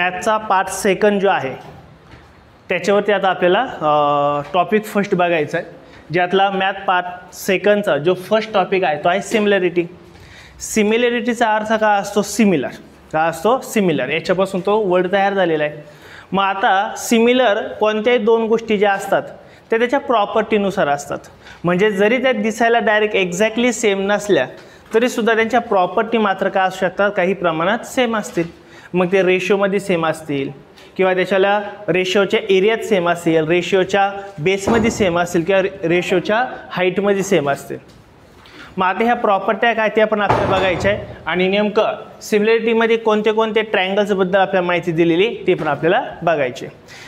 मॅथचा part second जो आहे त्याच्यावरती आता आपल्याला टॉपिक फर्स्ट बघायचा आहे, ज्यातला मॅथ पार्ट सेकंडचा जो फर्स्ट टॉपिक आहे तो आहे सिमिलॅरिटी. सिमिलॅरिटीचा अर्थ काय असतो? सिमिलर. काय असतो? सिमिलर. याच्यापासून तो वर्ड तयार झालेला आहे. मग आता सिमिलर कोणत्याही दोन गोष्टी ज्या असतात त्या त्याच्या प्रॉपर्टीनुसार असतात. म्हणजे जरी त्या दिसायला डायरेक्ट एक्झॅक्टली सेम नसल्या तरीसुद्धा त्यांच्या प्रॉपर्टी मात्र काय असू शकतात? काही प्रमाणात सेम असतील. मग ते रेशोमध्ये सेम असतील किंवा त्याच्याला रेशोच्या एरियात सेम असेल, रेशोच्या बेसमध्ये सेम असेल किंवा रेशोच्या हाईटमध्ये सेम असतील. मग आता ह्या प्रॉपर्ट्या काय ते आपण आपल्याला बघायच्या आहे आणि नेमकं सिमिलॅरिटीमध्ये कोणते कोणते ट्रायंगल्सबद्दल आपल्याला माहिती दिलेली ते पण आपल्याला बघायचे.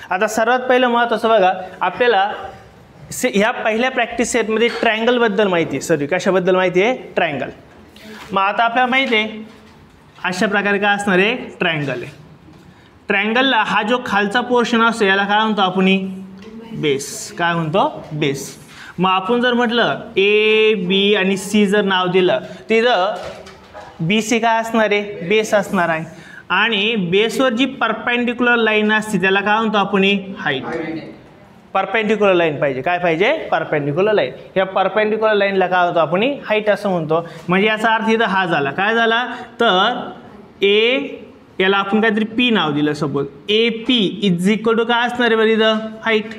आता सर्वात पहिलं महत्त्वाचं बघा, आपल्याला ह्या पहिल्या प्रॅक्टिस सेटमध्ये ट्रायंगलबद्दल माहिती आहे. कशाबद्दल माहिती आहे? ट्रायंगल. मग आता आपल्याला माहिती आहे अशा प्रकारे काय असणार आहे? ट्रायंगल आहे. ट्रायंगलला हा जो खालचा पोर्शन असतो याला काय म्हणतो आपण? बेस. काय म्हणतो? बेस. मग आपण जर म्हटलं ए बी आणि सी जर नाव दिलं तिथं बी सी काय असणार आहे? बेस असणार आहे. आणि बेसवर जी परपेंडिक्युलर लाईन असते त्याला काय म्हणतो आपण? हाईट. परपेंडिक्युलर लाईन पाहिजे. काय पाहिजे? Perpendicular line. या परपेंडिक्युलर लाईनला काय होतं आपण? हाईट असं म्हणतो. म्हणजे याचा अर्थ इथं हा झाला. काय झाला तर ए याला आपण काहीतरी पी नाव दिलं suppose. A P is equal to काय असणार आहे बरं इथं? हाईट.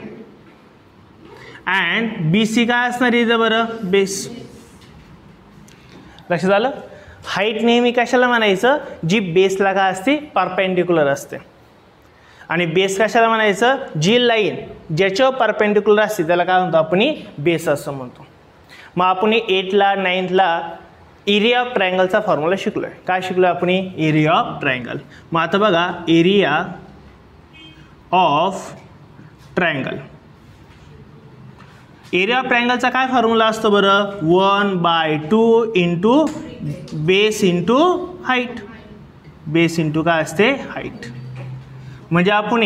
अँड बी सी काय असणार आहे इथं बरं? बेस. लक्षात आलं? हाईट नेहमी कशाला म्हणायचं? जी बेसला काय असते? परपेंडिक्युलर असते. आणि बेस कशाला म्हणायचं? जी लाईन ज्याच्यावर परपेंडिक्युलर असते त्याला काय म्हणतो आपण? बेस असं म्हणतो. मग आपण 8ला 9ला एरिया ऑफ ट्रायंगलचा फॉर्म्युला शिकलोय. काय शिकलोय आपण? Area of triangle. मग आता बघा area of triangle. Area of ट्रायंगलचा काय फॉर्म्युला असतो बरं? 1/2 into base into height. Base into काय असते? हाईट. म्हणजे आपण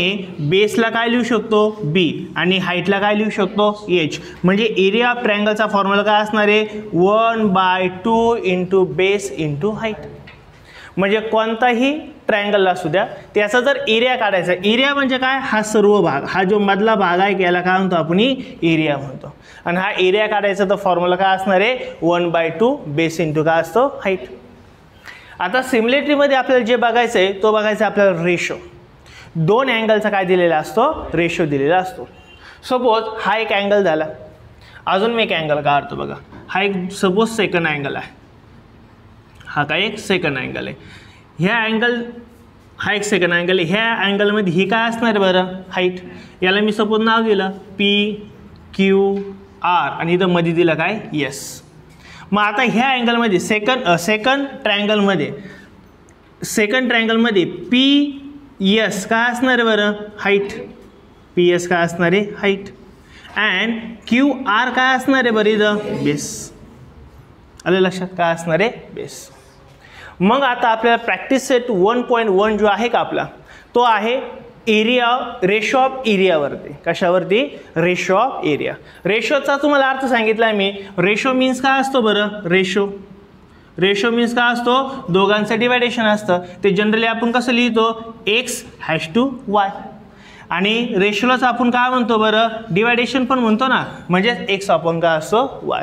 बेसला काय लिहू शकतो? बी आणि हाईटला काय लिहू शकतो? एच. म्हणजे एरिया ऑफ ट्रायंगलचा फॉर्म्युला काय असणार आहे? 1/2 इंटू बेस इंटू हाईट. म्हणजे कोणताही ट्रायंगल असू द्या त्याचा जर एरिया काढायचा, एरिया म्हणजे काय? हा सर्व भाग, हा जो मधला भाग आहे याला काय म्हणतो आपण? एरिया म्हणतो. आणि हा एरिया काढायचा तर फॉर्म्युला काय असणार आहे? 1/2 बेस इंटू काय असतो? हाईट. आता सिमिलॅरिटीमध्ये आपल्याला जे बघायचं आहे तो बघायचा आपल्याला रेशो. दोन अँगलचा काय दिलेला असतो? रेशो दिलेला असतो. सपोज हा एक अँगल झाला, अजून मी एक अँगल काढतो बघा. हा एक सपोज सेकंड अँगल आहे. हा काय? एक सेकंड अँगल आहे. ह्या अँगल हा एक सेकंड अँगल आहे. ह्या अँगलमध्ये ही काय असणार बरं? हाईट. याला मी सपोज नाव दिलं पी क्यू आर आणि इथं मध्ये दिलं काय? एस. मग आता ह्या अँगलमध्ये सेकंड ट्रायंगलमध्ये पी एस काय असणार आहे बरं? हाईट. पी एस काय असणार आहे? हाईट. अँड क्यू आर काय असणार आहे बरं इथं? बेस. आलं लक्षात? काय असणार आहे? बेस. मग आता आपल्याला प्रॅक्टिस सेट 1.1 जो आहे का आपला तो आहे एरिया रेशो ऑफ एरियावरती. कशावरती? Ratio of area. रेशोचा तुम्हाला अर्थ सांगितला आहे मी. रेशो मीन्स काय असतो बरं? रेशो मीन्स काय असतो? दोघांचं डिवायडेशन असतं. ते जनरली आपण कसं लिहितो? x/y. आणि रेशोलाच आपण काय म्हणतो बरं? डिवायडेशन पण म्हणतो ना. म्हणजे x आपण काय असतो? y.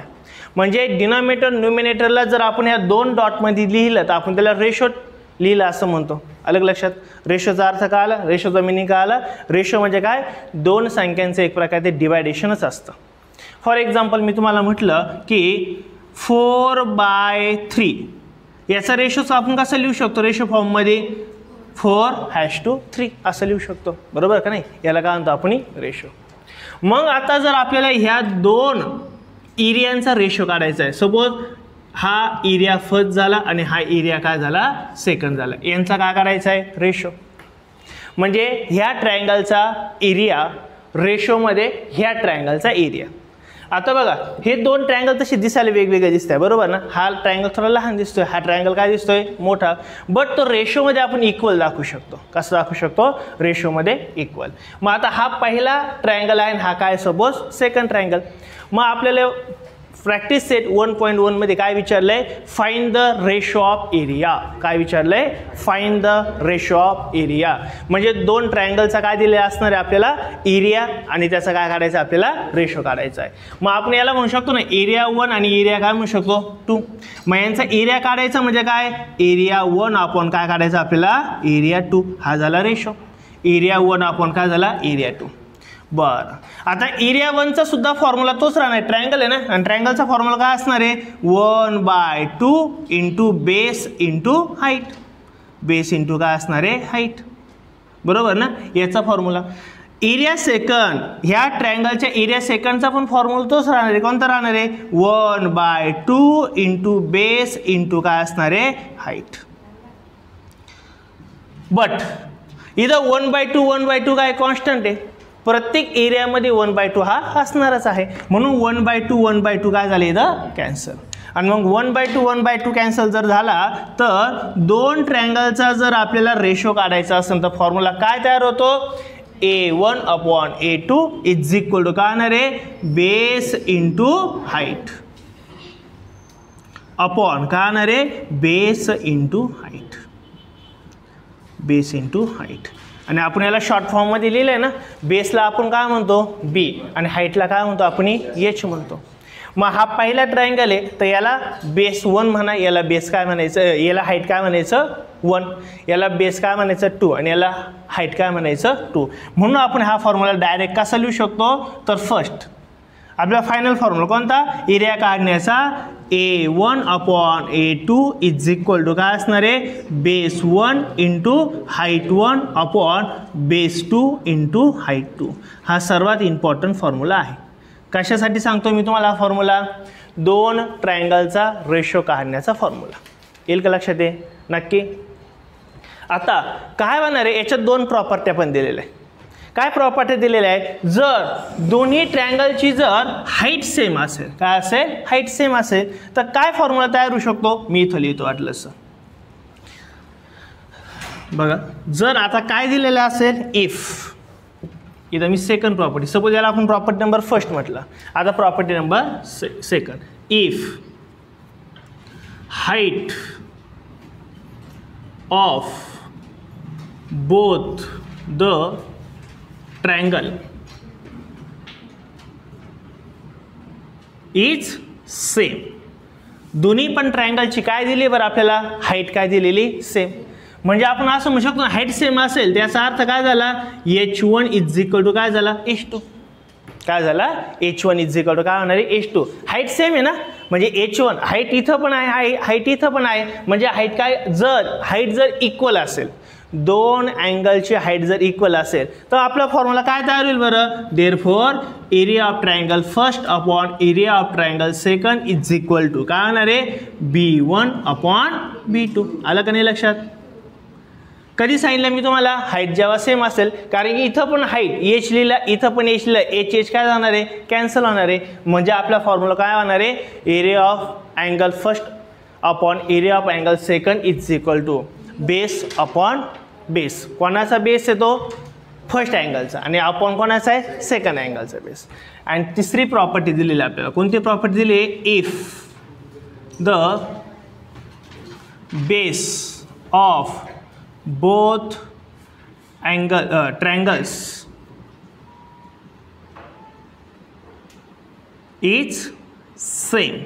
म्हणजे डिनॉमिनेटर न्यूमिनेटरला जर आपण या दोन डॉटमध्ये लिहिलं तर आपण त्याला रेशो लिहिलं असं म्हणतो. अलग लक्षात? रेशोचा अर्थ काय आला? रेशोचा मिनिंग काय आला? रेशो म्हणजे काय? दोन संख्यांचं एक प्रकारचे डिवायडेशनच असतं. फॉर एक्झाम्पल मी तुम्हाला म्हटलं की 4/3 याचा रेशोचा आपण कसं लिहू शकतो? रेशो फॉर्ममध्ये 4/3 असं लिहू शकतो. बरोबर का नाही? याला काय म्हणतो आपण? रेशो. मग आता जर आपल्याला ह्या दोन एरियांचा रेशो काढायचा आहे, सपोज हा एरिया फर्स्ट झाला आणि हा एरिया काय झाला? सेकंड झाला. यांचा काय करायचा आहे? रेशो. म्हणजे ह्या ट्रायंगलचा एरिया रेशोमध्ये ह्या ट्रायंगलचा एरिया. आता बघा हे दोन ट्रायंगल तसे दिसायला वेगवेगळे दिसत आहे. बरोबर ना? हा ट्रायंगल थोडा लहान दिसतोय, हा ट्रायंगल काय दिसतोय? मोठा. बट तो रेशोमध्ये आपण इक्वल दाखवू शकतो. कसं दाखवू शकतो? रेशोमध्ये इक्वल. मग आता हा पहिला ट्रायंगल आहे आणि हा काय? Suppose second triangle. मग आपल्याला प्रॅक्टिस सेट 1.1 मध्ये काय विचारलंय, find the ratio of area. काय विचारलंय, find the ratio of area. म्हणजे दोन ट्रायंगलचा काय दिलेला असणार आहे आपल्याला, एरिया, आणि त्याचा काय काढायचं आपल्याला, रेशो काढायचा आहे. मग आपण याला म्हणू शकतो ना एरिया 1 आणि एरिया काय म्हणू शकतो 2. मग यांचा एरिया काढायचा म्हणजे काय, एरिया 1 आपण काय काढायचं आपल्याला, एरिया 2. हा झाला रेशो. एरिया 1 आपण काय झाला, एरिया 2. बरं, आता एरिया 1चा सुद्धा फॉर्म्युला तोच राहणार, ट्रायंगल आहे ना, आणि ट्रायंगलचा फॉर्म्युला काय असणार आहे, 1/2 into base into height. Base into काय असणार आहे, हाईट. बरोबर ना, याचा फॉर्म्युला. एरिया सेकंड, ह्या ट्रायंगलच्या एरिया सेकंडचा पण फॉर्म्युला तोच राहणार आहे. कोणता राहणार आहे, 1/2 इंटू बेस इंटू काय असणार आहे, हाईट. बट इथं 1/2 काय कॉन्स्टंट आहे, प्रत्येक एरियामध्ये 1/2 हा असणारच आहे, म्हणून 1/2 काय झाले इथं कॅन्सल. आणि मग 1/2 कॅन्सल जर झाला तर दोन ट्रायंगलचा जर आपल्याला रेशो काढायचा असेल तर फॉर्म्युला काय तयार होतो, A1/A2 इज इक्वल टू काय होणार आहे, बेस इंटू हाईट अपॉन काय होणार आहे, base into height. Base into height. आणि आपण याला शॉर्ट फॉर्ममध्ये लिहिलं आहे ना, बेसला आपण काय म्हणतो बी आणि हाईटला काय म्हणतो आपण एच म्हणतो. मग हा पहिला ट्रायंगल आहे तर याला बेस 1 म्हणा, याला बेस काय म्हणायचं, याला हाईट काय म्हणायचं 1, याला बेस काय म्हणायचं 2 आणि याला हाईट काय म्हणायचं 2. म्हणून आपण हा फॉर्म्युला डायरेक्ट कसा लिहू शकतो, तर फर्स्ट आपला फायनल फॉर्म्युला कोणता, एरिया काढण्याचा, A1/A2 इज इक्वल टू काय असणार आहे, base 1 into height 1 upon base 2 into height 2. हा सर्वात इम्पॉर्टंट फॉर्म्युला आहे. कशासाठी सांगतो मी तुम्हाला हा फॉर्म्युला, दोन ट्रायंगलचा रेशो काढण्याचा फॉर्म्युला. येईल का लक्षात आहे, नक्की. आता काय होणार आहे, याच्यात दोन प्रॉपर्ट्या पण दिलेल्या आहे. काय प्रॉपर्टी दिलेल्या आहेत, जर दोन्ही ट्रायंगलची जर हाईट सेम असेल, काय असेल, हाईट सेम असेल, तर काय फॉर्म्युला तयार होऊ शकतो, मी इथं लिहितो वाटलं असं. बघा, जर आता काय दिलेलं असेल, इफ, इथं मी सेकंड प्रॉपर्टी, सपोज याला आपण प्रॉपर्टी नंबर फर्स्ट म्हटलं, आता property number second. If height of both the triangle is same. दोन्ही पण ट्रायंगलची काय दिली बरं आपल्याला, हाईट काय दिलेली, सेम. म्हणजे आपण असं म्हणू शकतो हाईट सेम असेल त्याचा अर्थ काय झाला, H1 इज इक्वल टू काय झाला, H2. काय झाला, H1 इज इक्वल टू काय होणार आहे, H2. हाईट सेम आहे ना, म्हणजे H1 हाईट इथं पण आहे, हाईट इथं पण आहे, म्हणजे हाईट काय, जर हाईट जर इक्वल असेल, दोन अँगलची हाईट जर इक्वल असेल तर आपला फॉर्म्युला काय तयार होईल बरं, therefore area of triangle first upon area of triangle second is equal to काय होणार आहे, B1/B2. आलं का नाही लक्षात. कधी सांगितलं मी तुम्हाला, हाईट जेव्हा सेम असेल, कारण की इथं पण हाईट एच लिहिला, इथं पण एच लिहिला, एच काय जाणार आहे, कॅन्सल होणार आहे. म्हणजे आपला फॉर्म्युला काय होणार आहे, area of angle first upon area of angle second is equal to base upon base. कोणाचा बेस येतो, फर्स्ट अँगलचा, आणि अपॉन कोणाचा आहे, सेकंड अँगलचा बेस. आणि तिसरी प्रॉपर्टी दिलेली आपल्याला, कोणती प्रॉपर्टी दिली आहे, if the base of both triangles is same.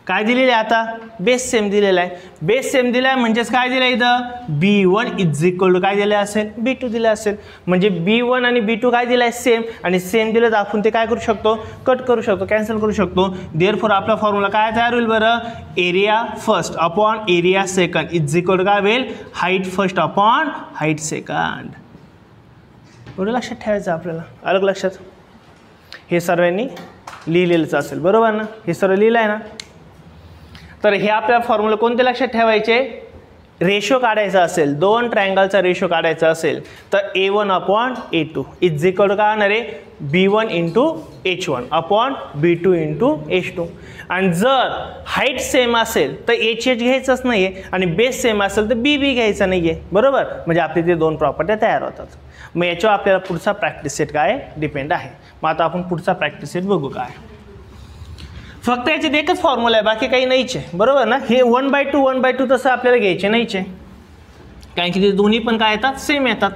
काय दिलेलं आहे आता, बेस सेम दिलेला आहे. बेस सेम दिला आहे म्हणजेच काय दिलं इथं, B1 इज इक्वल टू काय दिलं असेल, B2 दिलं असेल. म्हणजे B1 आणि B2 काय दिलं आहे, सेम, आणि सेम दिलं तर आपण ते काय करू शकतो, कट करू शकतो, कॅन्सल करू शकतो. देअरफॉर आपला फॉर्म्युला काय तयार होईल बरं, area first upon area second is equal to काय होईल, height first upon height second. एवढं लक्षात ठेवायचं आपल्याला, अलग लक्षात. हे सर्वांनी लिहिलेलंच असेल, बरोबर ना, हे सर्व लिहिलं आहे ना. तर हे आपल्या फॉर्म्युला कोणते लक्षात ठेवायचे, रेशो काढायचा असेल, दोन ट्रायंगलचा रेशो काढायचा असेल तर A1/A2 इज इक्वल टू काय होणार आहे, B1 into H1 upon B2 into H2. आणि जर हाईट सेम असेल तर HH घ्यायचंच नाही आहे, आणि बेस सेम असेल तर BB घ्यायचा नाही आहे, बरोबर. म्हणजे आपले ते दोन प्रॉपर्ट्या तयार होतात. मग याच्यावर आपल्याला पुढचा प्रॅक्टिस सेट काय डिपेंड आहे. मग आता आपण पुढचा प्रॅक्टिस सेट बघू काय. फक्त याच्यात एकच फॉर्म्युला आहे, बाकी काही नाहीच आहे, बरोबर ना. हे 1/2 1/2 तसं आपल्याला घ्यायचे नाहीच आहे, कारण की ते दोन्ही पण काय येतात, सेम येतात.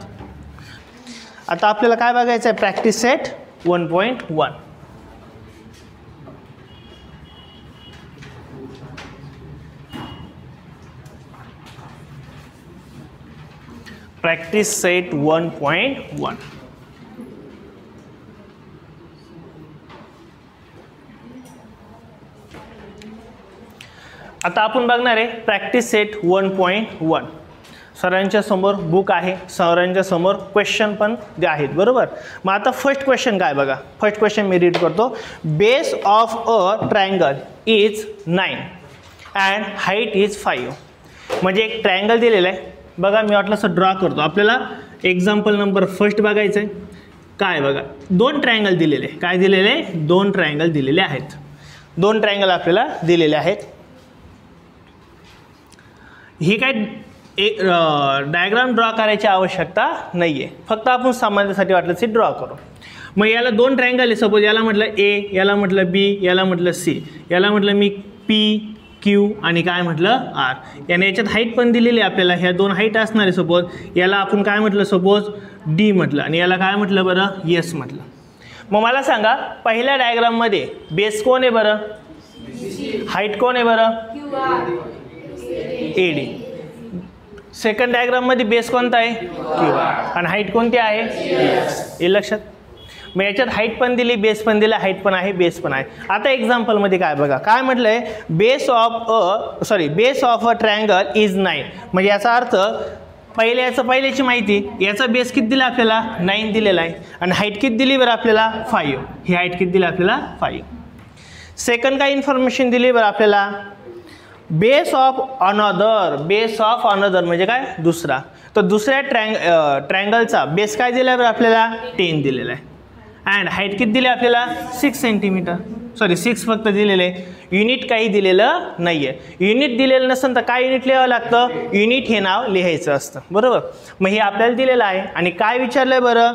आता आपल्याला काय बघायचं आहे, प्रॅक्टिस सेट 1.1. Practice set 1.1. आता आपण बघणार आहे प्रॅक्टिस सेट 1.1. सरांच्या समोर बुक आहे, सरांच्या समोर क्वेश्चन पण आहेत, बरोबर. मग आता फर्स्ट क्वेश्चन काय बघा, फर्स्ट क्वेश्चन मी रीड करतो. Base of a triangle is 9 and height is 5. म्हणजे एक ट्रायंगल दिलेलं आहे बघा, मी वाटलं असं ड्रॉ करतो. आपल्याला एक्झाम्पल नंबर फर्स्ट बघायचं आहे. काय बघा, 2 ट्रायंगल दिलेले, काय दिलेले, 2 ट्रायंगल दिलेले आहेत. 2 ट्रायंगल आपल्याला दिलेले आहेत. ही काय डायग्राम ड्रॉ करायची आवश्यकता नाही आहे, फक्त आपण सामान्यसाठी वाटलं ते ड्रॉ करू. मग याला 2 ट्रायंगल आहे, सपोज याला म्हटलं ए, याला म्हटलं बी, याला म्हटलं सी, याला म्हटलं मी पी क्यू आणि काय म्हटलं आर. याने याच्यात हाईट पण दिलेली आहे आपल्याला, ह्या 2 हाईट असणार आहे. सपोज याला आपण काय म्हटलं, सपोज डी म्हटलं आणि याला काय म्हटलं बरं, यस म्हटलं. मग मला सांगा पहिल्या डायग्राममध्ये बेस कोण आहे बरं, हाईट कोण आहे बरं, ए डी. सेकंड डायग्राममध्ये बेस कोणता आहे, क्यू, आणि हाईट कोणती आहे, हे लक्षात. मग याच्यात हाईट पण दिली, बेस पण दिला, हाईट पण आहे, बेस पण आहे. आता एक्झाम्पलमध्ये काय बघा, काय म्हटलंय, base of a triangle is 9. म्हणजे याचा अर्थ पहिल्याची माहिती, याचा बेस किती दिला आपल्याला, 9 दिलेला आहे, आणि हाईट किती दिली बरं आपल्याला, 5. ही हाईट किती दिली आपल्याला, 5. सेकंड काय इन्फॉर्मेशन दिली बरं आपल्याला, बेस ऑफ अनदर म्हणजे काय, दुसरा. तर दुसऱ्या ट्रायंगलचा बेस काय दिला बरं आपल्याला, 10 दिलेला आहे, अँड हाईट किती दिली आपल्याला, 6 सेंटीमीटर. 6 फक्त दिलेले, युनिट काही दिलेलं नाही आहे. युनिट दिलेलं नसेल तर काय युनिट लिहावं लागतं, युनिट हे नाव लिहायचं असतं, बरोबर. मग हे आपल्याला दिलेलं आहे आणि काय विचारलं आहे बरं,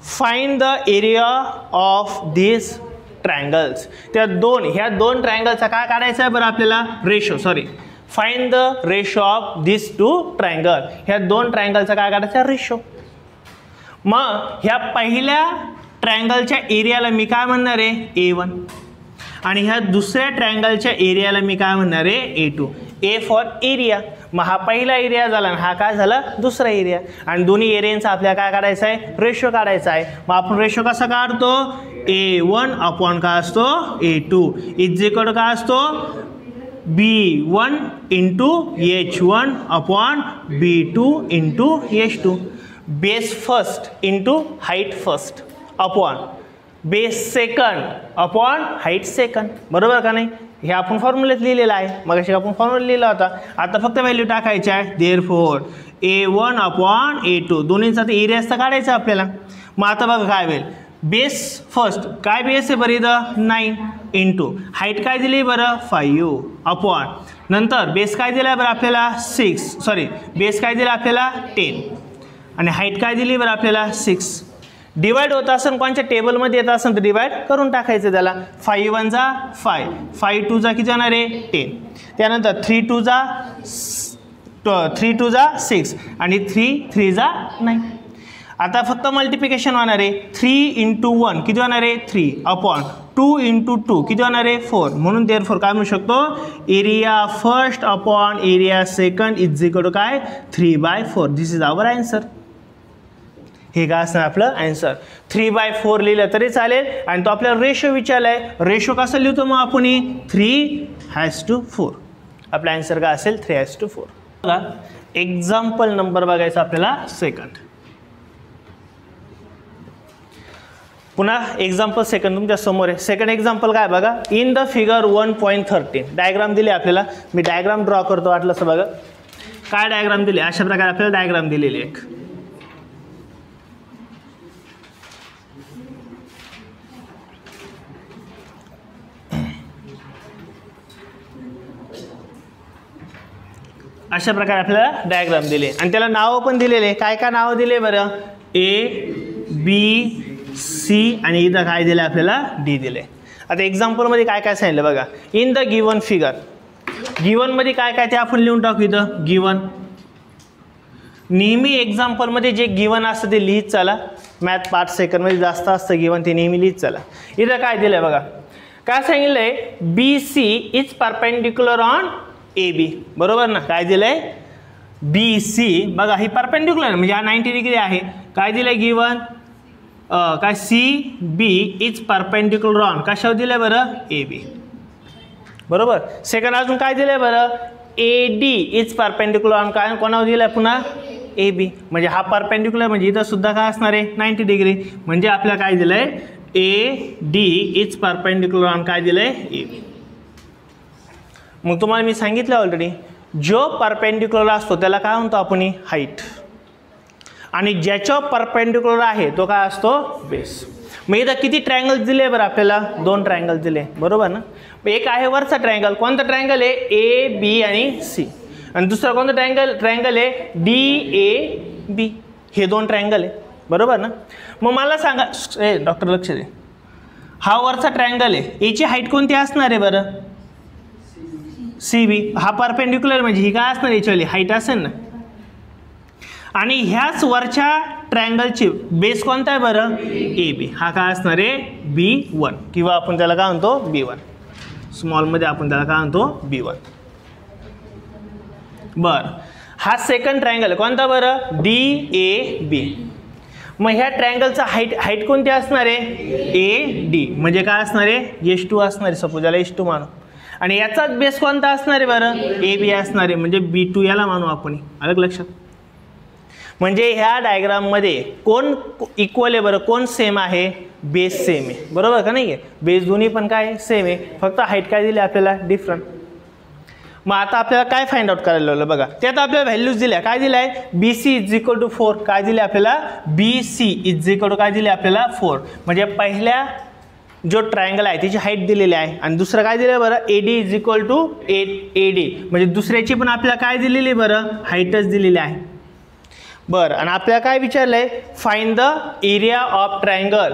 find the area of this triangles. ह्या 2 ट्रायंगलचा काय काढायचं आहे बरं आपल्याला, ratio. Find the ratio of this 2 triangle. ह्या 2 ट्रायंगलचा काय काढायचा, रेशो. मग ह्या पहिल्या ट्रायंगलच्या एरियाला मी काय म्हणणार आहे, A1, आणि ह्या दुसऱ्या ट्रायंगलच्या एरियाला मी काय म्हणणार आहे, A2. A for area. मग हा पहिला एरिया झाला आणि हा काय झाला, दुसरा एरिया, आणि दोन्ही एरियांचा आपल्याला काय काढायचा आहे, रेशो काढायचा आहे. मग आपण रेशो कसा काढतो, A1 अपॉन काय असतो, A2 इज इक्वल काय असतो, B1 into H1 upon B2 into H2. Base first into height first upon base second upon height second, बरोबर का नाही. हे आपण फॉर्म्युल्यात लिहिलेलं आहे, मग आपण फॉर्म्युला लिहिला होता. आता फक्त व्हॅल्यू टाकायची आहे. देअरफॉर A1 अपॉन A2 दोन्हीचा तर एरियाच तर काढायचा आपल्याला. मग आता बघा काय होईल, बेस फर्स्ट काय बेस आहे बरं इथं, 9 इंटू हाईट काय दिली बरं, 5 अपॉन नंतर बेस काय दिला बरं आपल्याला, बेस काय दिला आपल्याला 10 आणि हाईट काय दिली बरं आपल्याला 6. डिवाइड होत असेल कोणत्या टेबलमध्ये येत असेल तर डिवाइड करून टाकायचं त्याला. 5 1 जा 5, 5 2 जा किती जाणार आहे 10. त्यानंतर 3 2 जा 6 आणि 3 3 जा 9. आता फक्त मल्टिप्लिकेशन होणार आहे. 3 इंटू 1 किती होणार आहे 3 अपॉन 2 इंटू 2 किती होणार आहे 4. म्हणून देअरफॉर काय म्हणू शकतो, area first upon area second is equal to काय 3/4. This is our answer. हे काय असणार आपलं आन्सर. 3/4 लिहिलं तरी चालेल आणि तो आपल्याला रेशो विचारलाय. रेशो कसं लिहितो मग आपण 3:4. आपला आन्सर काय असेल 3:4. बघा एक्झाम्पल नंबर बघायचा आपल्याला सेकंड. पुन्हा एक्झाम्पल सेकंड तुमच्या समोर आहे. सेकंड एक्झाम्पल काय बघा, इन द फिगर 1.13 डायग्राम दिली आपल्याला. मी डायग्राम ड्रॉ करतो वाटलं असं बघा. काय डायग्राम दिली, अशा प्रकारे आपल्याला डायग्राम दिलेली एक. अशा प्रकारे आपल्याला डायग्राम दिले आणि त्याला नाव पण दिलेले. काय काय नाव दिले बरं, A B C आणि इथं काय दिलं आपल्याला D दिले. आता एक्झाम्पलमध्ये काय काय सांगितलं बघा. इन द गिवन फिगर, गिवनमध्ये काय काय ते आपण लिहून टाकू इथं. गिवन नेहमी एक्झाम्पलमध्ये जे गिवन असतं ते लिहित चला. मॅथ पार्ट सेकंडमध्ये जास्त असतं गिवन, ते नेहमी लिहित चला. इथं काय दिलं आहे बघा, काय सांगितलंय, B C is perpendicular on A B. बरोबर ना. काय दिलंय, बी सी बघा ही परपेंडिक्युलर म्हणजे हा 90 डिग्री आहे. काय दिलंय गिवन, काय C B is perpendicular on कशावर दिलंय बरं, ए बी. बरोबर. सेकंड अजून काय दिलंय बरं, A D is perpendicular on काय कोणावर दिलंय पुन्हा, ए बी. म्हणजे हा परपेंडिक्युलर म्हणजे इथं सुद्धा काय असणार आहे 90 डिग्री. म्हणजे आपल्याला काय दिलंय, ए डी इज परपेंडिक्युलर ऑन काय दिलंय, ए बी. मग तुम्हाला मी सांगितलं ऑलरेडी, जो परपेंडिक्युलर असतो त्याला काय म्हणतो आपण, हाईट. आणि ज्याच्यावर परपेंडिक्युलर आहे तो काय असतो, बेस. मग इथं किती ट्रायंगल्स दिले बरं आपल्याला, 2 ट्रायंगल्स दिले. बरोबर ना. एक आहे वरचा ट्रायंगल, कोणता ट्रायंगल आहे, ए बी आणि सी. आणि दुसरा कोणता ट्रायंगल आहे, डी ए बी. हे 2 ट्रायंगल आहे. बरोबर ना. मग मला सांगा, डॉक्टर लक्ष दे, हा वरचा ट्रायंगल आहे, याची हाईट कोणती असणार आहे बरं, सी बी. हा परपेंडिक्युलर म्हणजे ही काय असणार, याची हाईट असेल ना. आणि ह्याच वरच्या ट्रायंगलची बेस कोणता आहे बरं, ए बी. हा काय असणार आहे, B1 किंवा आपण त्याला काय म्हणतो B1. स्मॉलमध्ये आपण त्याला काय म्हणतो B1. बरं. हा सेकंड ट्रायंगल कोणता बरं, DAB. मग ह्या ट्रायंगलचा हाईट कोणती असणार आहे, AD. म्हणजे काय असणार आहे, H2 असणार आहे. सपोज याला H2 मानू. आणि याचाच बेस कोणता असणार आहे बरं, AB असणार आहे. म्हणजे B2 याला मानू आपण. अलग लक्षात. म्हणजे ह्या डायग्राममध्ये कोण इक्वल आहे बरं, कोण सेम आहे, बेस सेम आहे. बरोबर का नाही आहे, बेस दोन्ही पण काय सेम आहे, फक्त हाईट काय दिली आपल्याला डिफरंट. मग आता आपल्याला काय फाइंड आउट करायला लावलं बघा, त्यात आपल्याला व्हॅल्यूज दिल्या. काय दिलं आहे, B C is equal to 4. काय दिले आपल्याला, B C is equal to काय दिले आपल्याला 4. म्हणजे पहिल्या जो ट्रायंगल आहे त्याची हाईट दिलेली आहे. आणि दुसरं काय दिलं आहे बरं, A D is equal to A D. म्हणजे दुसऱ्याची पण आपल्याला काय दिलेली बरं, हाईटच दिलेली आहे. बरं. आणि आपल्याला काय विचारलं आहे, find the area of triangle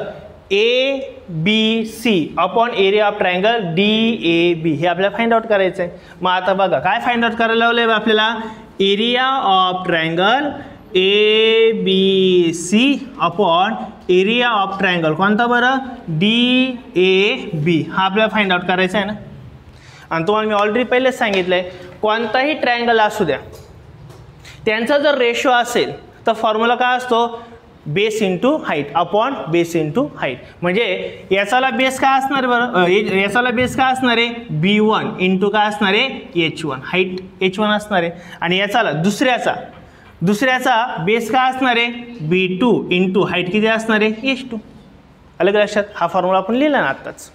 A B C upon area of triangle D A B. हे आपल्याला फाइंड आउट करायचं आहे. मग आता बघा काय फाइंड आउट करायला लावलं आहे आपल्याला, area of triangle A B C upon area of triangle कोणता बरं, डी ए बी. हा आपल्याला फाइंड आउट करायचा आहे ना. आणि तुम्हाला मी ऑलरेडी पहिलेच सांगितलं आहे, कोणताही ट्रायंगल असू द्या, त्यांचा जर रेशो असेल तर फॉर्म्युला काय असतो, base into height upon base into height. म्हणजे याचाला बेस काय असणार बरं, याचाला बेस काय असणार आहे, B1 इंटू काय असणार आहे, H1. हाईट H1 असणार आहे. आणि याचाला दुसऱ्याचा बेस काय असणार आहे, B2 इंटू हाईट किती असणार आहे, H2. अलग लक्षात. हा फॉर्म्युला आपण लिहिला ना आत्ताच.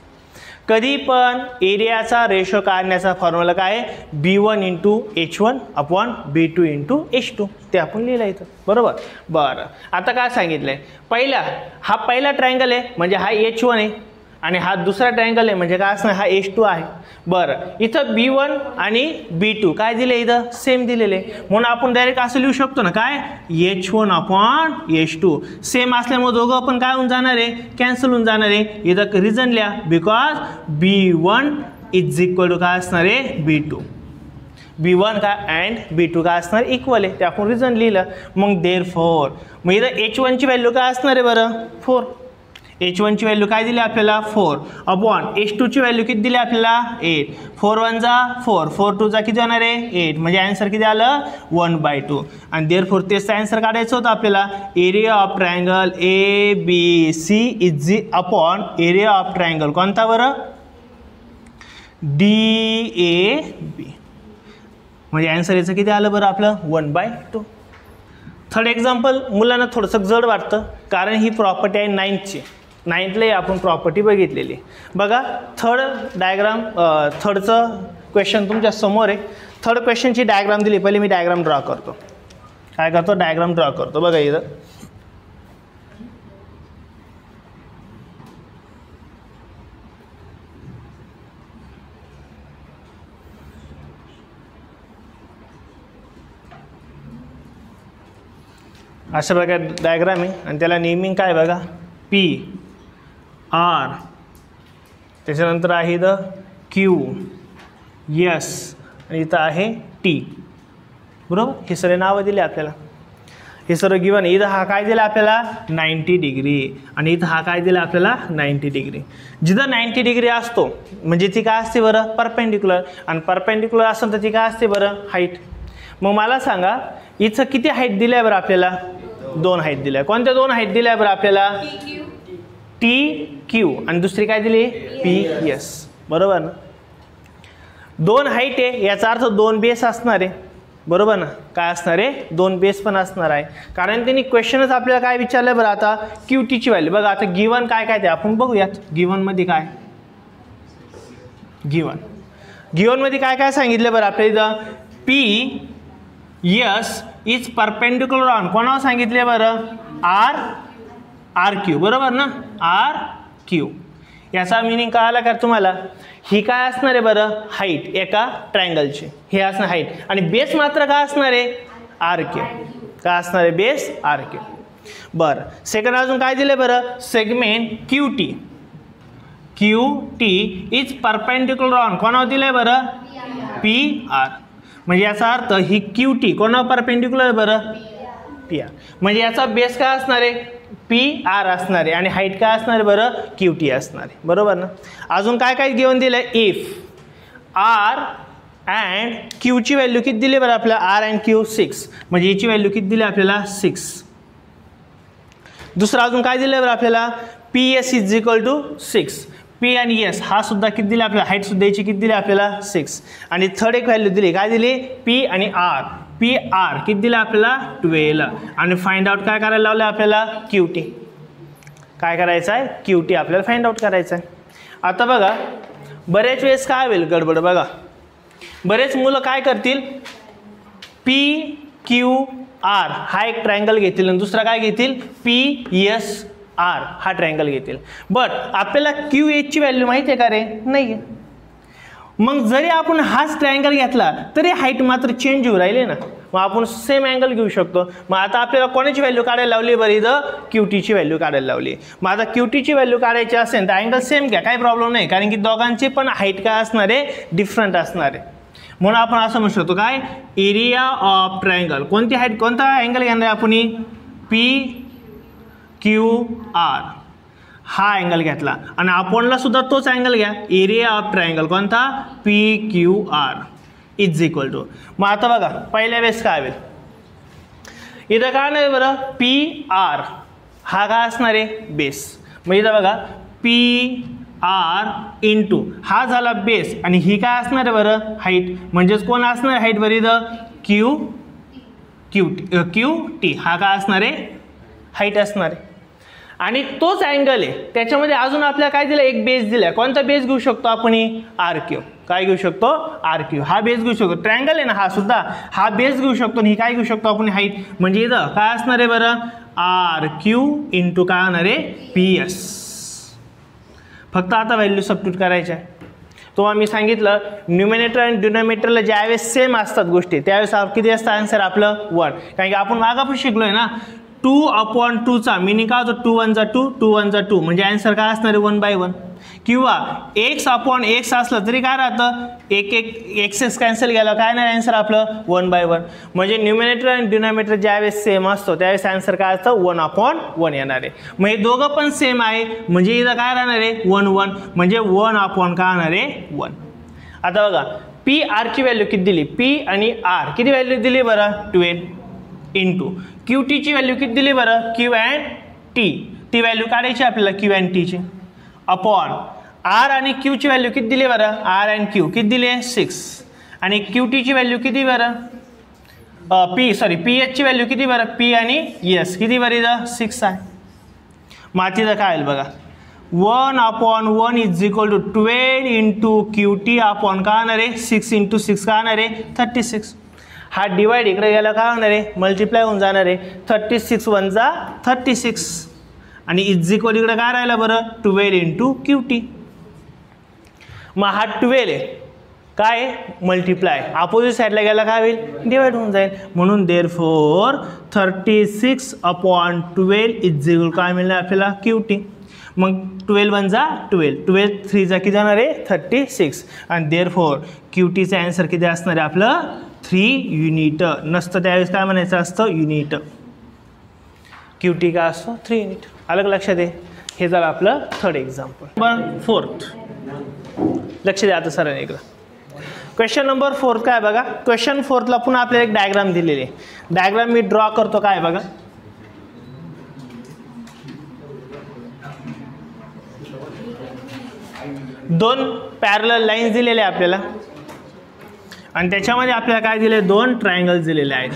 कधी पण एरियाचा रेशो काढण्याचा फॉर्म्युला काय आहे, B1 into H1 upon B2 into H2. ते आपण लिहिलं इथं. बरोबर. बरं. आता काय सांगितलं आहे, हा पहिला ट्रायंगल आहे म्हणजे हा H1 आहे. आणि हा दुसरा ट्रायंगल आहे म्हणजे काय असणार, हा H2 आहे. बरं. इथं B1 आणि B2 काय दिले, इथं सेम दिलेले. म्हणून आपण डायरेक्ट असं लिहू शकतो ना, काय H1 अपॉन H2. सेम असल्यामुळे दोघं आपण काय होऊन जाणार आहे, कॅन्सल होऊन जाणार आहे. इथं रिझन लिहा, because B1 is equal to काय असणार आहे, B2. B1 काय अँड B2 काय असणार, इक्वल आहे. ते आपण रिझन लिहिलं. मग देअरफॉर मग इथं H1 ची व्हॅल्यू काय असणार आहे बरं, 4. H1 ची व्हॅल्यू काय दिली आपल्याला, 4 अपॉन H2 ची व्हॅल्यू किती दिली आपल्याला, 8. 4 1 जा 4, 4 2 जा किती होणार आहे, 8. म्हणजे आन्सर किती आलं, 1/2. आणि देअरफॉर तेच आन्सर काढायचं होतं आपल्याला. Area of triangle A B C is upon area of triangle कोणता बरं, डी ए बी. म्हणजे आन्सर याचं किती आलं बरं आपलं, 1/2. थर्ड एक्झाम्पल मुलांना थोडंसं जड वाटतं, कारण ही प्रॉपर्टी आहे 9th ची. 9thला आपण प्रॉपर्टी बघितलेली. बघा थर्ड डायग्राम, थर्डचं क्वेश्चन तुमच्या समोर आहे. थर्ड क्वेश्चनची डायग्राम दिली. पहिले मी डायग्राम ड्रॉ करतो. काय करतो, डायग्राम ड्रॉ करतो. बघा इथं अशा प्रकारे डायग्राम आहे. आणि त्याला नेमिंग काय बघा, P R त्याच्यानंतर आहे इथं क्यू, यस आणि इथं आहे टी, बरोबर. हे सगळे नावं दिले आपल्याला, हे सर्व गिवन. इथं हा काय दिला आपल्याला 90 डिग्री आणि इथं हा काय दिला आपल्याला 90 डिग्री. जिथं 90 डिग्री असतो म्हणजे ती काय असते बरं, परपेंडिक्युलर, आणि परपेंडिक्युलर असेल तर ती काय असते बरं, हाईट. मग मला सांगा इथं किती हाईट दिल्या आहे बरं आपल्याला, 2 हाईट दिल्या. कोणत्या 2 हाईट दिल्या बरं आपल्याला, टी क्यू आणि दुसरी काय दिली पी एस, बरोबर ना. 2 हाईट आहे याचा अर्थ 2 बेस असणार आहे, बरोबर ना. काय असणार आहे, 2 बेस पण असणार आहे, कारण त्यांनी क्वेश्चनच आपल्याला काय विचारलं बरं. आता क्यू टीची व्हॅल्यू बघा. आता गिवन काय काय ते आपण बघूयात. गिवनमध्ये काय, गिवनमध्ये काय काय सांगितलं बरं आपल्याला. इथं P yes is perpendicular on, कोणावर सांगितले बरं, आर क्यू, बरोबर ना, आर क्यू. याचा मिनिंग कळाला का तुम्हाला. ही काय असणार आहे बरं, हाईट एका ट्रायंगलची, हे असणार हाईट, आणि बेस मात्र काय असणार आहे, आर क्यू. काय असणार आहे, बेस आर क्यू. बरं, सेकंड अजून काय दिले बरं, segment Q T is perpendicular on, कोणावर दिलंय बरं, पी आर. म्हणजे याचा अर्थ ही क्यू टी कोणावर परपेंडिक्युलर आहे बरं, पी आर. म्हणजे याचा बेस काय असणार आहे, पी आर असणार आहे, आणि हाईट काय असणार आहे बरं, क्यू टी असणार आहे, बरोबर ना. अजून काय काय गिवन दिलं आहे, इफ आर अँड क्यूची व्हॅल्यू किती दिली बरं आपल्याला, आर अँड क्यू 6, म्हणजे याची व्हॅल्यू किती दिली आपल्याला 6. दुसरं अजून काय दिलं बरं आपल्याला, P S is equal to 6, P आणि एस हा सुद्धा किती दिला आपल्याला, हाईट सुद्धा याची किती दिली आपल्याला 6. आणि थर्ड एक व्हॅल्यू दिली, काय दिली, पी आणि आर, पी आर किती दिला आपल्याला 12, आणि फाइंड आउट काय करायला लावलं आपल्याला, क्यू टी. काय करायचं आहे, क्यू टी आपल्याला फाइंड आउट करायचं आहे. आता बघा बरेच वेळेस काय होईल गडबड, बघा बरेच मुलं काय करतील, पी क्यू आर हा एक ट्रायंगल घेतील आणि दुसरा काय घेतील, पी एस आर हा ट्रायंगल घेतील. बट आपल्याला क्यू एचची व्हॅल्यू माहिती आहे का रे, नाही आहे. मग जरी आपण हाच ट्रायंगल घेतला तरी हाईट मात्र चेंज होऊ राहिले ना, मग आपण सेम अँगल घेऊ शकतो. मग आता आपल्याला कोणाची व्हॅल्यू काढायला लावली बरं, इथं क्यू टीची व्हॅल्यू काढायला लावली. मग आता क्यू टीची व्हॅल्यू काढायची असेल तर अँगल सेम घ्या, काही प्रॉब्लेम नाही, कारण की दोघांची पण हाईट काय असणार आहे, डिफरंट असणार आहे. म्हणून आपण असं म्हणू शकतो काय, एरिया ऑफ ट्रायंगल, कोणती हाईट, कोणता अँगल घेणार आहे आपण, पी क्यू आर हा अँगल घेतला, आणि आपणला सुद्धा तोच अँगल घ्या, एरिया ऑफ ट्रायंगल कोणता, P Q R is equal to. मग आता बघा पहिल्या वेळेस काय होईल, इथं काय नाही बरं, पी आर हा काय असणार आहे, बेस. मग इथं बघा पी आर इंटू हा झाला बेस, आणि ही काय असणार आहे बरं, हाईट. म्हणजेच कोण असणार हाईट बरं, इथं क्यू टी हा काय असणार आहे, हाईट असणार आहे. आणि तोच अँगल आहे, त्याच्यामध्ये अजून आपल्याला काय दिलं, एक बेस दिला. कोणता बेस घेऊ शकतो आपण, आर क्यू. काय घेऊ शकतो, आर क्यू हा बेस घेऊ शकतो. ट्रायंगल आहे ना हा सुद्धा, हा बेस घेऊ शकतो, आणि ही काय घेऊ शकतो आपण, हाईट. म्हणजे इथं काय असणार आहे बरं, आर क्यू इंटू काय होणार आहे, पी एस. फक्त आता व्हॅल्यू सबस्टिट्यूट करायच्या आहे. तुम्हाला मी सांगितलं न्यूमिनेटर आणि डिनॉमिनेटरला ज्यावेळेस सेम असतात गोष्टी त्यावेळेस किती असतं आन्सर आपलं 1. कारण की आपण मागापूर शिकलोय ना 2/2चा मिनिंग काय होतं, 2 1 जा 2 2 1 जा 2, म्हणजे आन्सर काय असणार आहे 1/1. किंवा x/x असलं तरी काय राहतं, एक एक्सेस कॅन्सल केला काय नाही आन्सर आपलं 1/1. म्हणजे न्यूमिनेटर आणि डिनॉमिनेटर ज्यावेळेस सेम असतो त्यावेळेस आन्सर काय असतं 1/1 येणार आहे. मग हे दोघं पण सेम आहे म्हणजे इथं काय राहणार आहे 1 1, म्हणजे 1/, काय होणार आहे 1. आता बघा पी आरची व्हॅल्यू किती दिली, पी आणि आर किती व्हॅल्यू दिली बरं 12 इंटू क्यू टीची व्हॅल्यू किती दिली बरं क्यू अँड टी, ती व्हॅल्यू काढायची आपल्याला क्यू अँड टीची, अपॉन आर आणि क्यूची व्हॅल्यू किती दिली बरं, आर अँड क्यू किती दिली 6, आणि क्यू टीची व्हॅल्यू किती बरं पी एचची व्हॅल्यू किती बरं, पी आणि एस किती बरं 6 आहे. मातीचं काय आहे बघा 1/1 is equal to 12 into Q T upon काय होणार आहे 6 इंटू 6 काय होणार आहे 36. हा डिवाइड इकडे गेला काय होणार आहे मल्टिप्लाय होऊन जाणार आहे 36 1 जा 36, आणि इज इक्वल इकडे काय राहिलं बरं 12 इंटू क्यू टी. मग हा 12 आहे काय मल्टिप्लाय अपोजिट साईडला गेला काय होईल डिवाइड होऊन जाईल, म्हणून देअरफॉर 36/12 इज इक्वल काय मिळणार आपल्याला क्यू टी. मग 12 वन जा 12, 12 3 जा किती जाणार आहे 36 आणि देअरफॉर QTचं आन्सर किती असणार आहे आपलं 3 युनिट. नसतं त्यावेळेस काय म्हणायचं असतं युनिट. QT काय असतो 3 युनिट. अलग लक्षात आहे. हे झालं आपलं थर्ड एक्झाम्पल. नंबर 4 लक्ष द्या आता सरांनी एकदा. क्वेश्चन नंबर 4 काय बघा. क्वेश्चन 4ला पुन्हा आपल्याला एक डायग्राम दिलेली आहे. डायग्राम मी ड्रॉ करतो. काय बघा, दोन पॅरलल लाईन्स दिलेले आपल्याला आणि त्याच्यामध्ये आपल्याला काय दिले 2 ट्रायंगल्स दिलेले आहेत.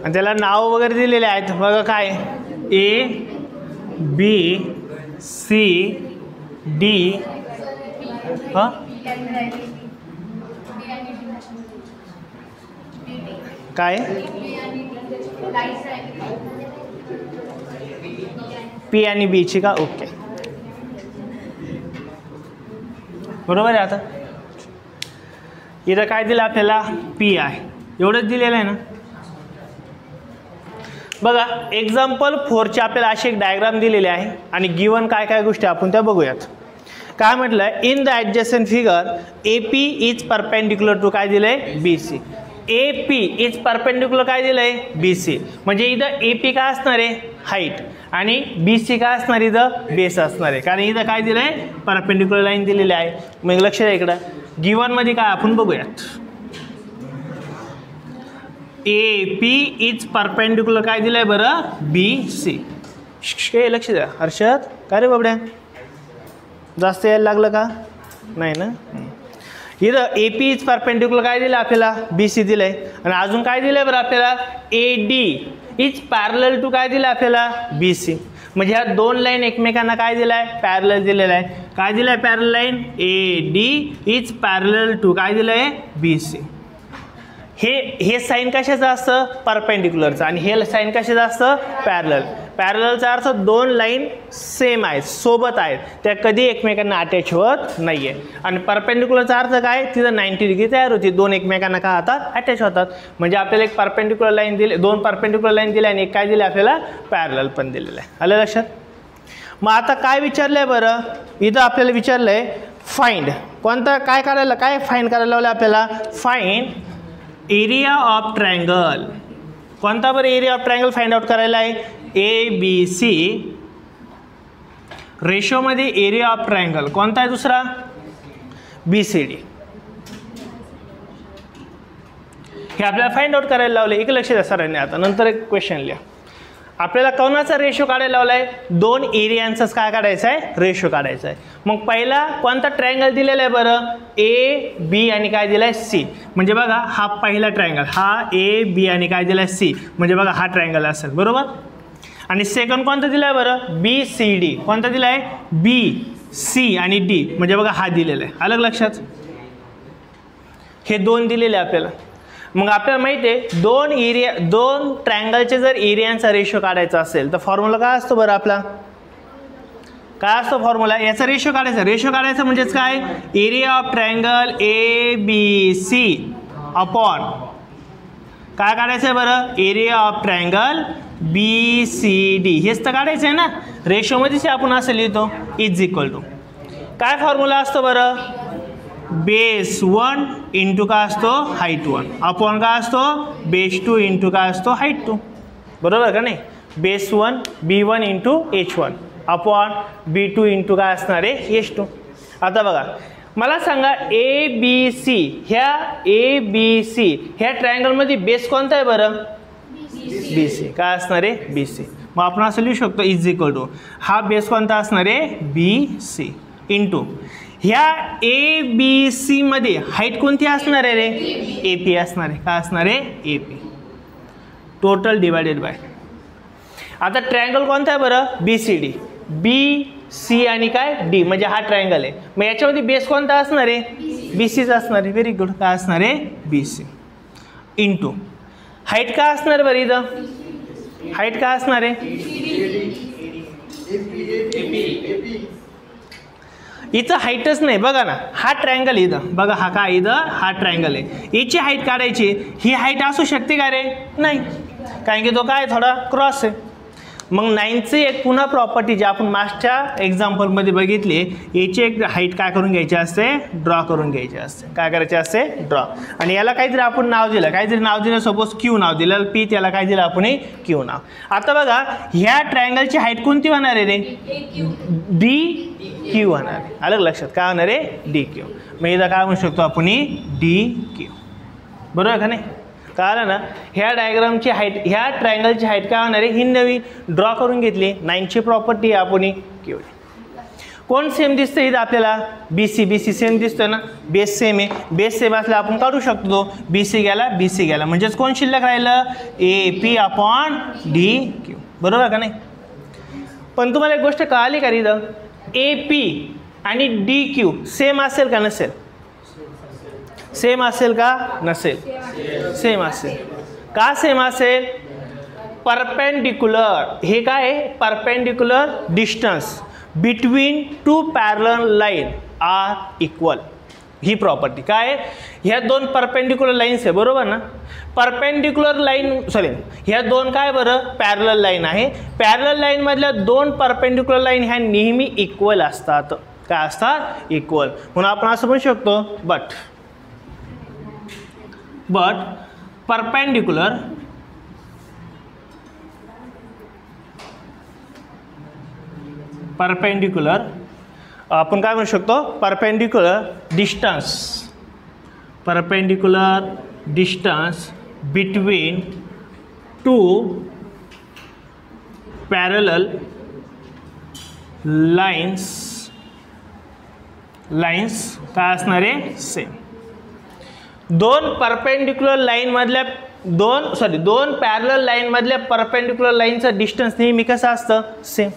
आणि त्याला नाव वगैरे दिलेले आहेत बघा. काय A B C D काय P आणि B ची का. ओके बरोबर आहे. आता इथं काय दिलं आपल्याला P आहे एवढंच दिलेलं आहे ना. बघा एक्झाम्पल 4चे आपल्याला अशी एक डायग्राम दिलेली आहे आणि गिवन काय काय गोष्टी आपण त्या बघूयात. काय म्हटलंय in the adjacent figure AP is perpendicular to काय दिलंय BC. AP इज परपेंडिक्युलर काय दिलंय BC. म्हणजे इथं AP काय असणार आहे हाईट आणि BC काय असणार इथं बेस असणार आहे. कारण इथं काय दिलंय परपेंडिक्युलर लाईन दिलेली आहे. मग लक्ष द्या इकडं गिवन मध्ये काय आपण बघूयात. AP इज परपेंडिक्युलर काय दिलंय बरं BC. लक्ष द्या हर्षद. काय रे बाबड्या जास्त यायला लागलं का नाही ना. इथं AP इज परपेंडिक्युलर काय दिलं आपल्याला BC दिलंय आणि अजून काय दिलंय बरं आपल्याला AD इज पॅरलल टू काय दिलं आपल्याला BC. म्हणजे ह्या 2 लाईन एकमेकांना काय दिलाय पॅरलल दिलेला आहे. काय दिलंय parallel line AD is parallel to काय दिलंय BC. हे साइन कशाचं असतं परपेंडिक्युलरचं आणि हे साइन कशाचं असतं पॅरलल. पॅरललचा अर्थ 2 लाईन सेम आहेत सोबत आहेत त्या कधी एकमेकांना अटॅच होत नाहीये. आणि परपेंडिक्युलरचा अर्थ काय तिथं 90 डिग्री तयार होती 2 एकमेकांना काय होतात अटॅच होतात. म्हणजे आपल्याला एक परपेंडिक्युलर लाईन दिली 2 परपेंडिक्युलर लाईन दिल्या आणि एक काय दिले आपल्याला पॅरलल पण दिलेलं आहे. आलं लक्षात. मग आता काय विचारलंय बरं इथं आपल्याला विचारलंय फाइंड कोणता काय करायला काय फाइंड करायला लावलं आपल्याला फाइंड एरिया ऑफ ट्रायंगल. कोणता बरं area of triangle find out करायला आहे ABC रेशोमध्ये एरिया ऑफ ट्रायंगल कोणता आहे दुसरा BCD. हे आपल्याला फाइंड आउट करायला लावले. एक लक्ष द्या सरांनी. आता नंतर एक क्वेश्चन लिहा. आपल्याला कोणाचा रेशो काढायला लावलाय 2 एरियांचाच काय काढायचा आहे रेशो काढायचा आहे. मग पहिला कोणता ट्रायंगल दिलेला आहे बरं AB आणि काय दिलाय C. म्हणजे बघा हा पहिला ट्रायंगल हा AB आणि काय दिलाय C. म्हणजे बघा हा ट्रायंगल असेल बरोबर. आणि सेकंड कोणता दिलाय बरं BCD. कोणता दिलाय BC आणि D. म्हणजे बघा हा दिलेला आहे. अलग लक्षात. हे 2 दिलेले आपल्याला. मग आपल्याला माहिती आहे 2 ट्रायंगलचे जर एरियांचा रेशो काढायचा असेल तर फॉर्म्युला काय असतो बरं आपला काय असतो फॉर्म्युला याचा रेशो काढायचा म्हणजेच काय area of triangle ABC upon काय काढायचं आहे बरं एरिया ऑफ ट्रायंगल BCD. हेच तर काढायचं आहे ना. रेशोमध्येच आपण असं लिहितो इज इक्वल टू काय फॉर्म्युला असतो बरं बेस 1 इंटू काय असतो हाईट 1 अपॉन काय असतो बेस 2 इंटू काय असतो हाईट 2. बरोबर का नाही. Base 1 B1 into H1 upon B2 into काय असणार आहे H2. आता बघा मला सांगा ABC ह्या ट्रायंगलमध्ये बेस कोणता आहे बरं BC. काय असणार आहे BC. मग आपण असं लिहू शकतो इज इक्वल टू हा बेस कोणता असणार आहे BC इंटू ह्या ABC मध्ये हाईट कोणती असणार आहे रे AP असणार आहे. काय असणार आहे AP टोटल डिवायडेड बाय. आता ट्रायंगल कोणता आहे बरं BCD BC आणि काय D म्हणजे हा ट्रायंगल आहे. मग याच्यामध्ये बेस कोणता असणार आहे BCच असणार आहे. Very good. काय असणार आहे BC इंटू हाईट काय असणार बरं इथं हाईट काय असणार आहे इथं हाईटच नाही बघा ना, हा ट्रायंगल इथं बघा, हा काय इथं हा ट्रायंगल आहे, याची हाईट काढायची, ही हाईट असू शकते का रे? नाही, कारण की तो काय थोडा क्रॉस आहे. मग 9ची एक पुन्हा प्रॉपर्टी जी आपण मागच्या एक्झाम्पलमध्ये बघितली, याची एक हाईट काय करून घ्यायची असते? ड्रॉ करून घ्यायची असते. काय करायचे असते? ड्रॉ. आणि याला काहीतरी आपण नाव दिलं, काहीतरी नाव दिलं, सपोज क्यू नाव दिलं, पी, त्याला काय दिलं आपण? क्यू नाव. आता बघा ह्या ट्रायंगलची हाईट कोणती होणार आहे रे? डी क्यू होणार आहे. आलं लक्षात? काय होणार आहे? D Q. मग इथं काय म्हणू शकतो आपण? D Q. बरोबर का नाही? कळलं ना? ह्या डायग्रामची हाईट, ह्या ट्रायंगलची हाईट काय होणार आहे? ही नवी ड्रॉ करून घेतली. 9ची प्रॉपर्टी आपण क्यू. कोण सेम दिसतं इथं आपल्याला? BC. BC सेम दिसतोय ना, बेस सेम आहे. बेस सेम असला आपण काढू शकतो तो, BC गेला, BC गेला, म्हणजेच कोण शिल्लक राहिलं? AP upon DQ. बरोबर का नाही? पण तुम्हाला एक गोष्ट कळाली का इथं? AP आणि DQ सेम असेल का नसेल? सेम असेल का नसेल? सेम असेल. का सेम असेल? परपेंडिक्युलर. हे काय आहे? Perpendicular distance between two parallel line are equal. ही प्रॉपर्टी काय आहे? ह्या दोन परपेंडिक्युलर लाईन्स आहे, बरोबर ना? परपेंडिक्युलर लाईन, सॉरी, ह्या दोन काय बरं? पॅरलल लाईन आहे. पॅरलल लाईन मधल्या दोन परपेंडिक्युलर लाईन ह्या नेहमी इक्वल असतात. काय असतात? इक्वल. म्हणून आपण असं म्हणू शकतो, बट परपेंडिक्युलर आपण काय म्हणू शकतो? Perpendicular distance between two parallel lines काय असणार आहे? सेम. दोन परपेंडिक्युलर लाईन मधल्या दोन पॅरलल लाईन मधल्या परपेंडिक्युलर लाईनचं डिस्टन्स नेहमी कसं असतं? सेम.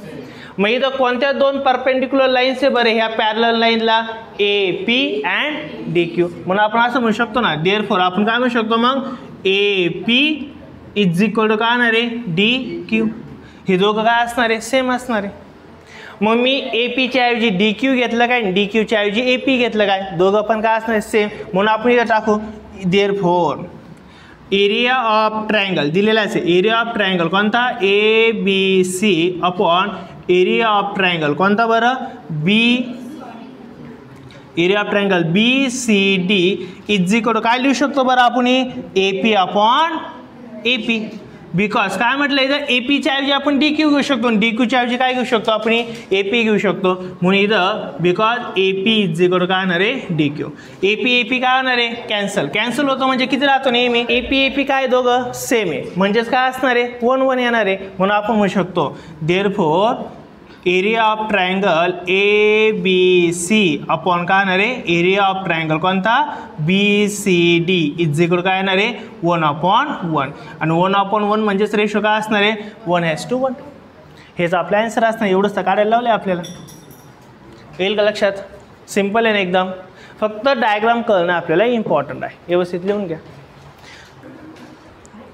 मग इथं कोणत्या दोन परपेंडिक्युलर लाईन्स आहे बरं ह्या पॅरलल लाईनला? AP and DQ. म्हणून आपण असं म्हणू शकतो ना, देअरफॉर आपण काय म्हणू शकतो मग? AP इज इक्वल टू काय असणार आहे? DQ. हे दोघं काय असणार आहे? सेम असणार आहे. मग मी AP च्या ऐवजी DQ घेतलं काय, DQ च्या ऐवजी AP घेतलं काय? दोघं पण काय असणार? सेम. म्हणून आपण इथं टाकू देअरफॉर एरिया ऑफ ट्रायंगल दिलेला आहे. एरिया ऑफ ट्रायंगल कोणता? ABC upon area of triangle कोणता बरं? Area of triangle BCD is equal to काय लिहू शकतो बरं आपण? AP upon AP. बिकॉज काय म्हटलं इथं? AP च्या ऐवजी आपण DQ घेऊ शकतो, DQ च्या ऐवजी काय घेऊ शकतो आपण? AP घेऊ शकतो. म्हणून इथं because AP is equal to काय होणार आहे? DQ. AP काय होणार आहे? कॅन्सल होतो, म्हणजे किती राहतो नेहमी? AP काय दोघं सेम आहे, म्हणजेच काय असणार आहे? 1 1 येणार आहे. म्हणून आपण म्हणू शकतो therefore area of triangle ABC upon काय येणार आहे? एरिया ऑफ ट्रायंगल कोणता? BCD इज इक्वल काय येणार आहे? 1/1. आणि 1/1 म्हणजेच रेशो काय असणार आहे? 1:1. हेच आपला आन्सर असणार. एवढंच तर काढायला लावलं आहे आपल्याला. येईल का लक्षात? सिम्पल आहे ना एकदम. फक्त डायग्राम कळणं आपल्याला इम्पॉर्टंट आहे. व्यवस्थित लिहून घ्या.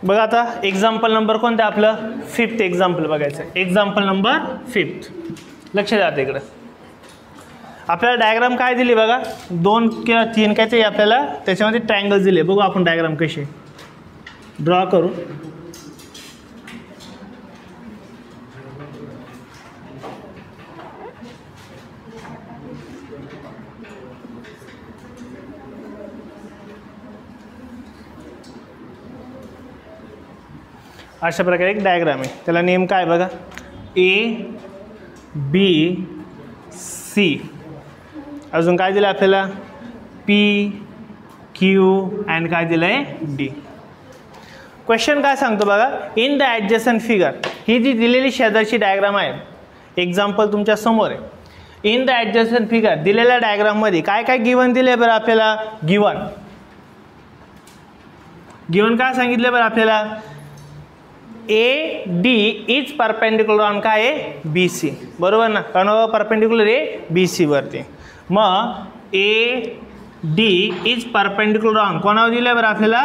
बघा आता एक्झाम्पल नंबर कोणतं आपलं? 5th एक्झाम्पल बघायचं. Example number 5th. लक्ष द्या इकडं. आपल्याला डायग्राम काय दिली बघा? 2 किंवा 3 काय ते आपल्याला त्याच्यामध्ये ट्रायंगल्स दिले. बघू आपण डायग्राम कशी ड्रॉ करू. अशा प्रकारे एक डायग्राम आहे. त्याला नेम काय बघा? ABC. अजून काय दिलं आपल्याला? PQ अँड काय दिलं आहे? D. क्वेश्चन काय सांगतो बघा? In the adjacent figure. ही जी दिलेली शेजारची डायग्राम आहे, एक्झाम्पल तुमच्या समोर आहे. इन द ॲडजसंट फिगर दिलेल्या डायग्राममध्ये काय काय गिवन दिले बरं आपल्याला? गिवन काय सांगितलं बरं आपल्याला? AD इज परपेंडिक्युलर ऑन काय आहे? BC. बरोबर ना? कारण परपेंडिक्युलर आहे BC वरती. मग AD इज परपेंडिक्युलर ऑन कोणावर दिलं बरं आपल्याला?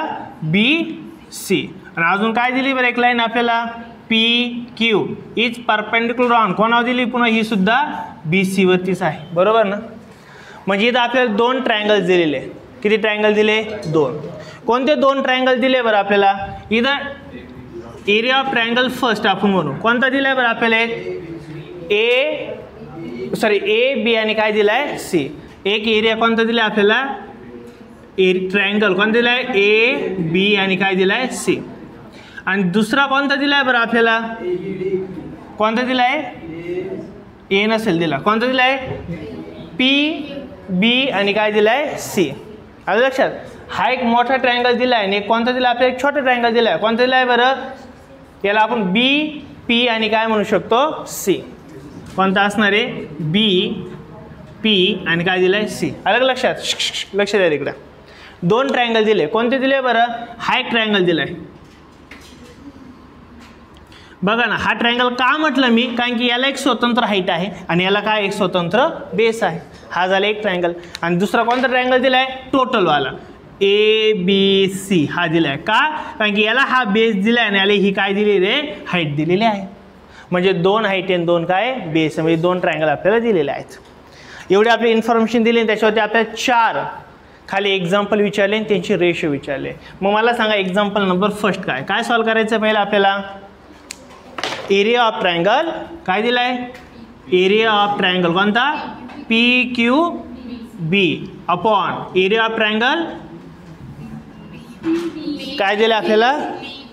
BC. आणि अजून काय दिली बरं एक लाईन आपल्याला? PQ इज परपेंडिक्युलर ऑन कोणावर दिली? पुन्हा ही सुद्धा BC वरतीच आहे. बरोबर ना? म्हणजे इथं आपल्याला 2 ट्रायंगल्स दिलेले. किती ट्रायंगल दिले? 2. कोणते 2 ट्रायंगल दिले बरं आपल्याला? इथं एरिया ऑफ ट्रायंगल फर्स्ट आपण म्हणू. कोणता दिलाय बरं आपल्याला? ए बी आणि काय दिलाय? सी. एक एरिया कोणता दिलाय आपल्याला? ट्रायंगल कोणता दिलाय? ए बी आणि काय दिलाय? सी. आणि दुसरा कोणता दिलाय बरं आपल्याला? कोणता दिलाय? ए नसेल दिला. कोणता दिलाय? पी बी आणि काय दिलाय? सी. आलं लक्षात? हा एक मोठा ट्रायंगल दिलाय आणि कोणता दिला आपल्याला? एक छोटा ट्रायंगल दिलाय. कोणता दिलाय बरं? याला आपण बी पी आणि काय म्हणू शकतो? सी. कोणता असणार आहे? बी पी आणि काय दिलाय? सी. आलं लक्षात? लक्ष द्या इकडे. 2 ट्रायंगल दिले. कोणते दिले बरं? हा एक ट्रायंगल दिलाय. बघा ना, हा ट्रायंगल का म्हटलं मी? कारण की याला एक स्वतंत्र हाईट आहे आणि याला काय? एक स्वतंत्र बेस आहे. हा झाला एक ट्रायंगल. आणि दुसरा कोणता ट्रायंगल दिलाय? टोटलवाला ए बी सी हा दिलाय. का? कारण की याला हा बेस दिलाय आणि याला ही काय दिलेली आहे? हाईट दिलेली आहे. म्हणजे 2 हाईट आणि 2 काय? बेस. म्हणजे 2 ट्रायंगल आपल्याला दिलेले आहेत. एवढी आपली इन्फॉर्मेशन दिली. त्याच्यावरती आपल्याला 4 खाली एक्झाम्पल विचारले आणि त्यांची रेशो विचारले. मग मला सांगा एक्झाम्पल नंबर फर्स्ट काय? काय सॉल्व करायचं पहिलं आपल्याला? एरिया ऑफ ट्रायंगल काय दिलाय? एरिया ऑफ ट्रायंगल कोणता? P Q B upon area of triangle काय दिलं आपल्याला?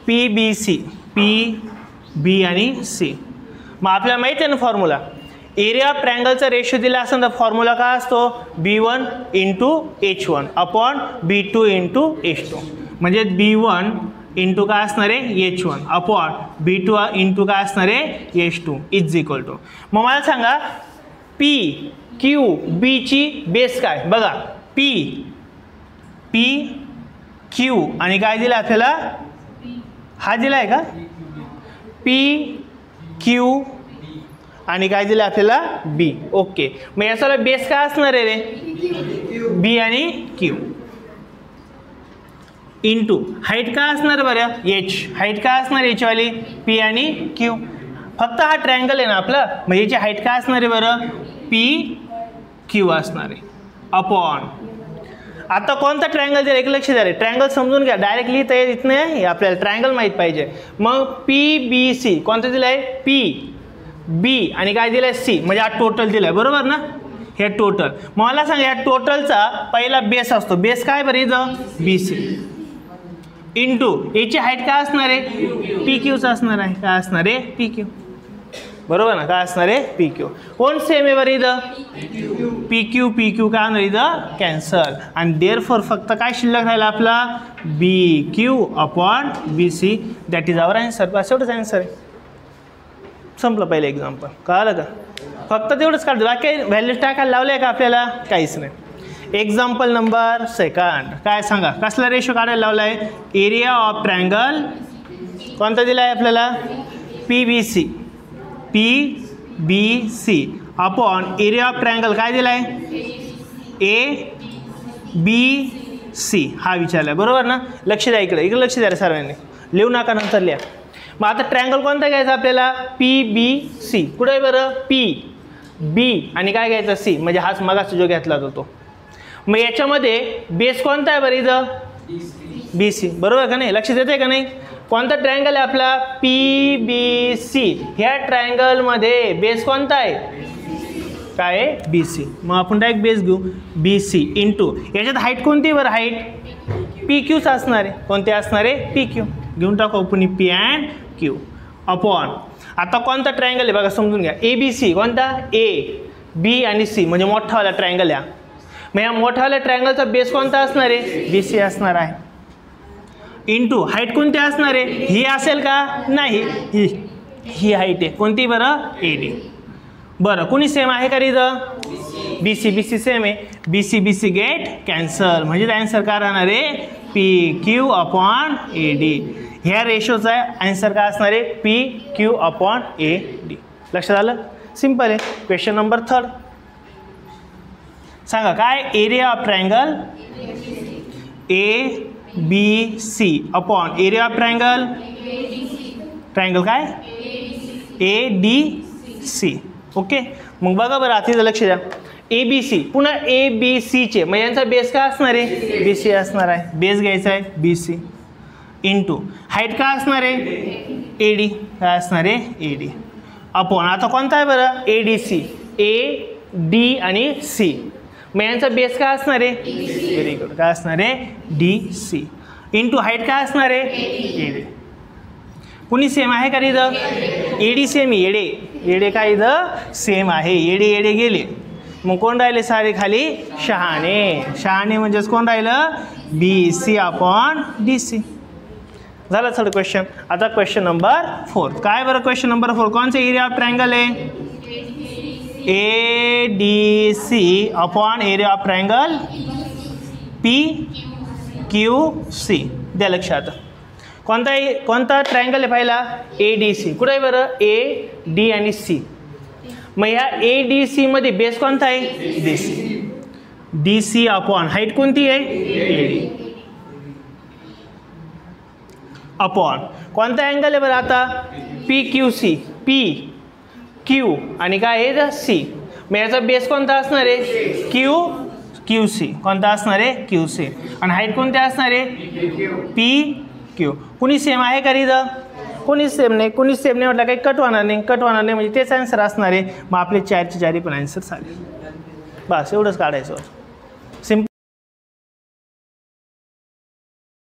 P B C. P B आणि सी. मग आपल्याला माहिती आहे ना फॉर्म्युला? एरिया ऑफ ट्रायंगलचा रेशो दिला असेल तर फॉर्म्युला काय असतो? B1 into H1 upon B2 into H2. म्हणजे B1 इंटू काय असणार आहे? H1 अपॉन B2 इंटू काय असणार आहे? H2 is equal to. मग मला सांगा P Q B ची बेस काय? बघा P Q आणि काय दिलं आपल्याला? हा दिलाय का? P Q आणि काय दिलं आपल्याला? B. ओके. मग याचा बेस काय असणार आहे रे? B आणि Q इंटू हाईट काय असणार बरं? H. हाईट काय असणार H वाली? P आणि Q. फक्त हा ट्रायंगल आहे ना आपला, मग याची हाईट काय असणार आहे बरं? P Q असणार आहे अपॉन. आता कोणता ट्रायंगल दिला? एक लक्ष द्या रे. ट्रायंगल समजून घ्या. डायरेक्ट लिहिता येत नाही आपल्याला. ट्रायंगल माहीत पाहिजे. मग PBC कोणता दिलाय? P B आणि काय दिलाय? C. म्हणजे हा टोटल दिलाय. बरोबर ना? हे टोटल. मला सांगा या टोटलचा पहिला बेस असतो. बेस काय बरं इथं? BC इंटू याची हाईट काय असणार आहे? PQच असणार आहे. काय असणार आहे? PQ. बरोबर ना? काय असणार आहे? PQ. कोण सेम आहे बरं इथं? PQ काय होणार इथं? कॅन्सल. आणि देअरफॉर फक्त काय शिल्लक राहिला आपला? BQ upon BC. That is our answer. बस एवढंच आन्सर आहे. संपलं पहिलं एक्झाम्पल. कळालं का? फक्त तेवढंच काढतो. बाकी व्हॅल्यू टाकायला लावले का आपल्याला? काहीच नाही. एक्झाम्पल नंबर सेकंड काय सांगा? कसला रेशो काढायला लावला आहे? एरिया ऑफ ट्रायंगल कोणता दिला आहे आपल्याला? PBC upon area of triangle काय दिला आहे? ABC हा विचारला. बरोबर ना? लक्ष द्या इकडे. इकडे लक्ष द्या सर्वांनी. लिहू नका, नंतर लिहा. मग आता ट्रायंगल कोणता घ्यायचा आपल्याला? PBC. कुठे आहे बरं? P B आणि काय घ्यायचं? C. म्हणजे हाच मगाचा जो घेतला होता तो. मग याच्यामध्ये बेस कोणता आहे बरं इथं? BC. बरोबर का नाही? लक्ष देते का नाही? कोणता ट्रायंगल आहे आपला? PBC. ह्या ट्रायंगलमध्ये बेस कोणता आहे? काय आहे? BC. मग आपण डायरेक्ट बेस घेऊ BC इंटू याच्यात हाईट कोणती बरं? हाईट PQच असणार आहे. कोणते असणार आहे? PQ. घेऊन टाकू आपण P and Q अपॉन. आता कोणता ट्रायंगल आहे बघा समजून घ्या. ABC कोणता? A B आणि C म्हणजे मोठावाला ट्रायंगल आहे. मग या मोठावाल्या ट्रायंगलचा बेस कोणता असणार आहे? BC असणार आहे. इंटू हाईट कोणती असणार आहे? ही असेल का? नाही, ही हाईट आहे. कोणती बरं? AD. बरं कोणी सेम आहे का इथं? BC सेम आहे. BC get cancel. म्हणजे आन्सर काय राहणार आहे? PQ upon AD. ह्या रेशोचा आन्सर काय असणार आहे? PQ upon AD. लक्षात आलं? सिंपल आहे. क्वेश्चन नंबर 3 सांगा काय? Area of triangle ABC upon area of triangle काय? ADC. ओके, मग बघा बरं आता लक्ष द्या. ABC पुन्हा ABCचे मग यांचा बेस काय असणार आहे? BC असणार आहे. बेस घ्यायचा आहे BC इंटू हाईट काय असणार आहे? AD. काय असणार आहे? AD अपॉन आता कोणता आहे बरं? ADC. AD आणि C. मग यांचा बेस काय असणार आहे? Very good. काय असणार आहे? DC इंटू हाईट काय असणार आहे? AD. कुणी सेम आहे का इथं? AD same. येडे काय इथं सेम आहे. येडे गेले. मग कोण राहिले सारे खाली? शहाणे म्हणजेच कोण राहिलं? BC upon DC. झालं थर्ड क्वेश्चन. आता क्वेश्चन नंबर 4. काय बरं क्वेश्चन नंबर 4? कौन सा एरिया ऑफ ट्रायंगल आहे? ADC upon area of triangle PQC. द्या लक्षात. कोणता ट्रायंगल आहे पहिला? ADC. कुठे आहे बरं? AD आणि C. मग ह्या ADC मध्ये बेस कोणता आहे? DC अपॉन हाईट कोणती आहे? AD अपॉन कोणता अँगल आहे बरं आता? PQC. PQ आणि काय आहे? C. मग याचा बेस कोणता असणार आहे? QC. कोणता असणार आहे? QC. आणि हाईट कोणती असणार आहे? PQ. कुणी सेम आहे का इथं? कोणीच सेम नाही. म्हटलं काही कट होणार नाही म्हणजे तेच आन्सर असणार आहे. मग आपले 4चे 4 पण आन्सर चालेल. बस एवढंच काढायचं.